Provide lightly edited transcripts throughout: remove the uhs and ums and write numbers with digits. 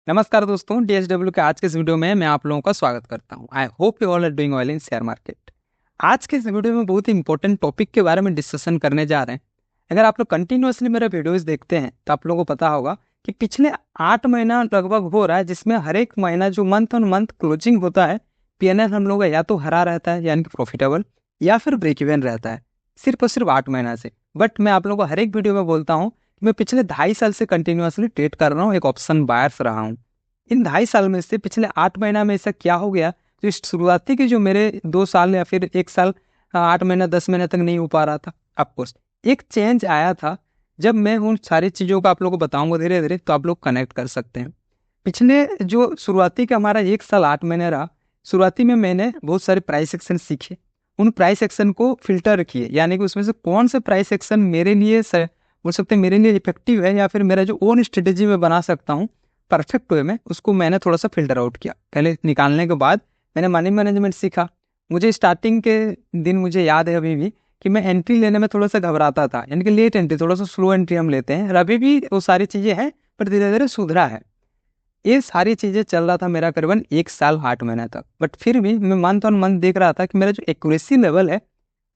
नमस्कार दोस्तों, डीएसडब्ल्यू के आज के इस वीडियो में मैं आप लोगों का स्वागत करता हूं। I hope you all are doing well in share market. आज के इस वीडियो में बहुत ही इंपॉर्टेंट टॉपिक के बारे में डिस्कशन करने जा रहे हैं। अगर आप लोग कंटिन्यूअसली मेरे वीडियोस देखते हैं तो आप लोगों को पता होगा कि पिछले 8 महीना लगभग हो रहा है जिसमें हर एक महीना जो मंथ ऑन मंथ क्लोजिंग होता है, पीएनएल हम लोगों का या तो हरा रहता है यानी कि प्रॉफिटेबल, या फिर ब्रेक इवन रहता है, सिर्फ और सिर्फ 8 महीना से। बट मैं आप लोगों को हर एक वीडियो में बोलता हूँ कि मैं पिछले 2.5 साल से कंटिन्यूअसली ट्रेड कर रहा हूँ, एक ऑप्शन बायर्स रहा हूँ। इन 2.5 साल में से पिछले 8 महीना में ऐसा क्या हो गया जो शुरुआती के जो मेरे 2 साल या फिर 1 साल, 8 महीना 10 महीने तक नहीं हो पा रहा था। ऑफकोर्स एक चेंज आया था। जब मैं उन सारी चीज़ों को आप लोगों को बताऊंगा धीरे धीरे तो आप लोग कनेक्ट कर सकते हैं। पिछले जो शुरुआती का हमारा 1 साल 8 महीने रहा, शुरुआती में मैंने बहुत सारे प्राइस एक्शन सीखे। उन प्राइस एक्शन को फिल्टर किए, यानी कि उसमें से कौन से प्राइस एक्शन मेरे लिए बोल सकते हैं मेरे लिए इफेक्टिव है, या फिर मेरा जो ओन स्ट्रेटेजी में बना सकता हूँ परफेक्ट वे में, उसको मैंने थोड़ा सा फिल्टर आउट किया। पहले निकालने के बाद मैंने मनी मैनेजमेंट सीखा। मुझे स्टार्टिंग के दिन मुझे याद है अभी भी कि मैं एंट्री लेने में थोड़ा सा घबराता था, यानी कि लेट एंट्री, थोड़ा सा स्लो एंट्री हम लेते हैं, और अभी भी वो सारी चीज़ें हैं, पर धीरे धीरे सुधरा है। ये सारी चीज़ें चल रहा था मेरा करीबन 1 साल 8 महीने तक। बट फिर भी मैं मंथ ऑन मंथ देख रहा था कि मेरा जो एक्यूरेसी लेवल है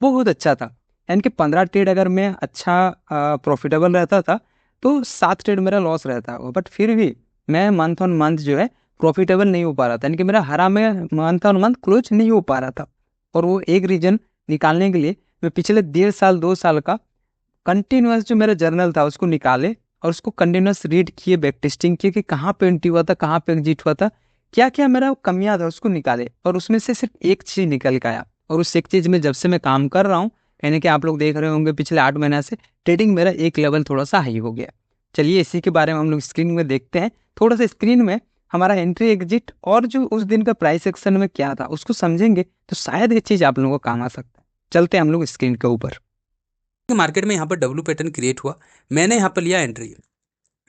वो बहुत अच्छा था। यानी कि 15 ट्रेड अगर मैं अच्छा प्रॉफिटेबल रहता था तो 7 ट्रेड मेरा लॉस रहता है। बट फिर भी मैं मंथ ऑन मंथ जो है प्रॉफिटेबल नहीं हो पा रहा था, यानी कि मेरा हरा में मंथ ऑन मंथ क्लोज नहीं हो पा रहा था। और वो एक रीजन निकालने के लिए मैं पिछले 1.5 साल 2 साल का कंटिन्यूअस जो मेरा जर्नल था उसको निकाले और उसको कंटिन्यूअस रीड किए, बैक टेस्टिंग किए कि कहाँ पे एंट्री हुआ था, कहाँ पे एग्जिट हुआ था, क्या क्या मेरा कमियां था उसको निकाले, और उसमें से सिर्फ एक चीज निकल के आया। और उस एक चीज में जब से मैं काम कर रहा हूँ, यानी कि आप लोग देख रहे होंगे पिछले 8 महीना से ट्रेडिंग मेरा एक लेवल थोड़ा सा हाई हो गया। चलिए इसी के बारे में हम लोग स्क्रीन में देखते हैं। थोड़ा सा स्क्रीन में हमारा एंट्री एग्जिट और जो उस दिन का प्राइस एक्शन में क्या था उसको समझेंगे तो शायद ये चीज आप लोगों को काम आ सकता है। चलते हैं हम लोग स्क्रीन के ऊपर। मार्केट में यहाँ पर डब्ल्यू पैटर्न क्रिएट हुआ। मैंने यहाँ पर लिया एंट्री।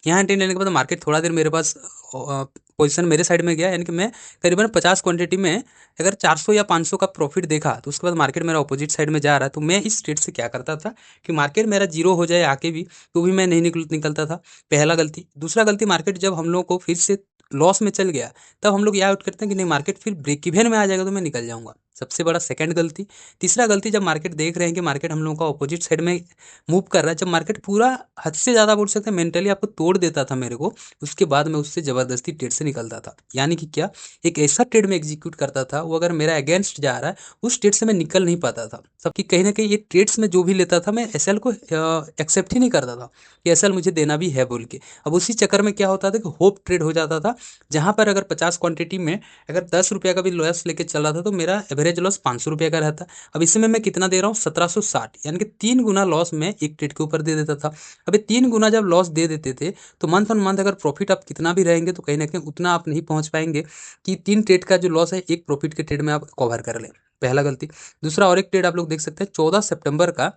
यहाँ एंट्री लेने के बाद मार्केट थोड़ा देर मेरे पास पोजीशन मेरे साइड में गया, यानी कि मैं करीबन 50 क्वांटिटी में अगर 400 या 500 का प्रॉफिट देखा तो उसके बाद मार्केट मेरा अपोजिट साइड में जा रहा है। तो मैं इस ट्रेड से क्या करता था कि मार्केट मेरा जीरो हो जाए आके भी तो भी मैं नहीं निकलता था। पहला गलती। दूसरा गलती, मार्केट जब हम लोग को फिर से लॉस में चल गया तब हम लोग यह आउट करते हैं कि नहीं मार्केट फिर ब्रेक इवन में आ जाएगा तो मैं निकल जाऊंगा। सबसे बड़ा सेकंड गलती। तीसरा गलती, जब मार्केट देख रहे हैं कि मार्केट हम लोगों का अपोजिट साइड में मूव कर रहा है, जब मार्केट पूरा हद से ज़्यादा बोल सकते हैं मेंटली आपको तोड़ देता था मेरे को, उसके बाद मैं उससे ज़बरदस्ती ट्रेड से निकलता था। यानी कि क्या, एक ऐसा ट्रेड में एग्जीक्यूट करता था वो अगर मेरा अगेंस्ट जा रहा है उस ट्रेड से मैं निकल नहीं पाता था। सबकी कहीं ना कहीं ये ट्रेड्स में जो भी लेता था मैं एसएल को एक्सेप्ट ही नहीं करता था कि एसएल मुझे देना भी है बोल के। अब उसी चक्कर में क्या होता था कि होप ट्रेड हो जाता था, जहाँ पर अगर 50 क्वांटिटी में अगर 10 रुपये का भी लॉस लेके चल रहा था तो मेरा एवरेज लॉस 500 रुपये का रहता। अब इसमें मैं कितना दे रहा हूँ, 1760, यानी कि 3 गुना लॉस मैं एक ट्रेड के ऊपर दे देता था। अभी 3 गुना जब लॉस दे देते थे तो मंथ ऑन मंथ अगर प्रॉफिट आप कितना भी रहेंगे तो कहीं ना कहीं उतना आप नहीं पहुंच पाएंगे कि 3 ट्रेड का जो लॉस है एक प्रॉफिट के ट्रेड में आप कवर कर लें। पहला गलती। दूसरा और एक ट्रेड आप लोग देख सकते हैं, 14 सितंबर का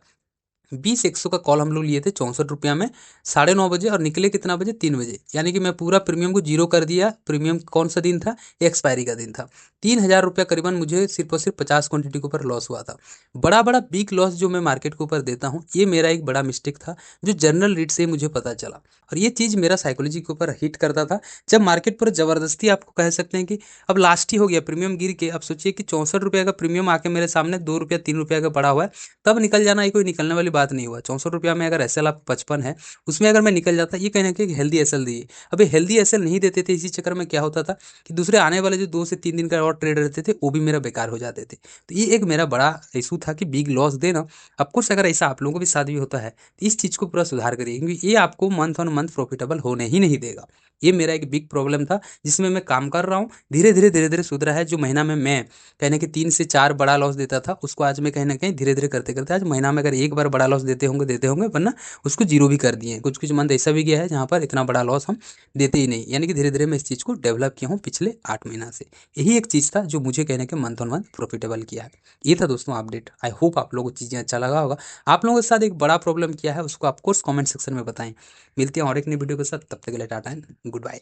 20 100 का कॉल हम लोग लिए थे 64 रुपया में 9:30 बजे, और निकले कितना बजे, 3 बजे। यानी कि मैं पूरा प्रीमियम को जीरो कर दिया। प्रीमियम कौन सा दिन था, एक्सपायरी का दिन था। 3,000 रुपया करीबन मुझे सिर्फ और सिर्फ 50 क्वांटिटी के ऊपर लॉस हुआ था। बड़ा बड़ा बिग लॉस जो मैं मार्केट के ऊपर देता हूँ, ये मेरा एक बड़ा मिस्टेक था जो जर्नल रीड से ही मुझे पता चला। और ये चीज़ मेरा साइकोलॉजी के ऊपर हिट करता था जब मार्केट पर ज़बरदस्ती, आपको कह सकते हैं कि अब लास्ट ही हो गया प्रीमियम गिर के। अब सोचिए कि 64 रुपये का प्रीमियम आके मेरे सामने 2 रुपया 3 रुपया का पड़ा हुआ है, तब निकल जाना ये कोई निकलने वाली बात नहीं हुआ। 64 रुपया में अगर एसएल आप 55 है उसमें अगर मैं निकल जाता, ये कहना कि हेल्दी एसएल दिए। अभी हेल्दी एसएल नहीं देते थे, इसी चक्कर में क्या होता था कि दूसरे आने वाले जो 2 से 3 दिन का और ट्रेड रहते थे वो भी मेरा बेकार हो जाते थे। तो ये एक मेरा बड़ा इशू था कि बिग लॉस देना। ऑफकोर्स अगर ऐसा आप लोगों को भी साथ भी होता है तो इस चीज़ को पूरा सुधार करिए, क्योंकि ये आपको मंथ ऑन मंथ प्रॉफिटेबल होने ही नहीं देगा। ये मेरा एक बिग प्रॉब्लम था जिसमें मैं काम कर रहा हूँ। धीरे धीरे सुधरा है। जो महीना में मैं कहने कि 3 से 4 बड़ा लॉस देता था उसको आज मैं कहीं ना कहीं धीरे धीरे करते करते आज महीना में अगर एक बार बड़ा लॉस देते होंगे, वरना उसको जीरो भी कर दिए हैं। कुछ कुछ मंथ ऐसा भी गया है जहाँ पर इतना बड़ा लॉस हम देते ही नहीं। यानी कि धीरे धीरे मैं इस चीज़ को डेवलप किया हूँ पिछले 8 महीना से। यही एक चीज़ था जो मुझे कहने के मंथ ऑन मंथ प्रॉफिटेबल किया है। ये था दोस्तों अपडेट। आई होप आप लोगों को चीज़ें अच्छा लगा होगा। आप लोगों के साथ एक बड़ा प्रॉब्लम किया है उसको आप कोर्स कमेंट सेक्शन में बताएं। मिलते हैं और एक नई वीडियो के साथ, तब तक के लिए टाटा एंड गुड बाय।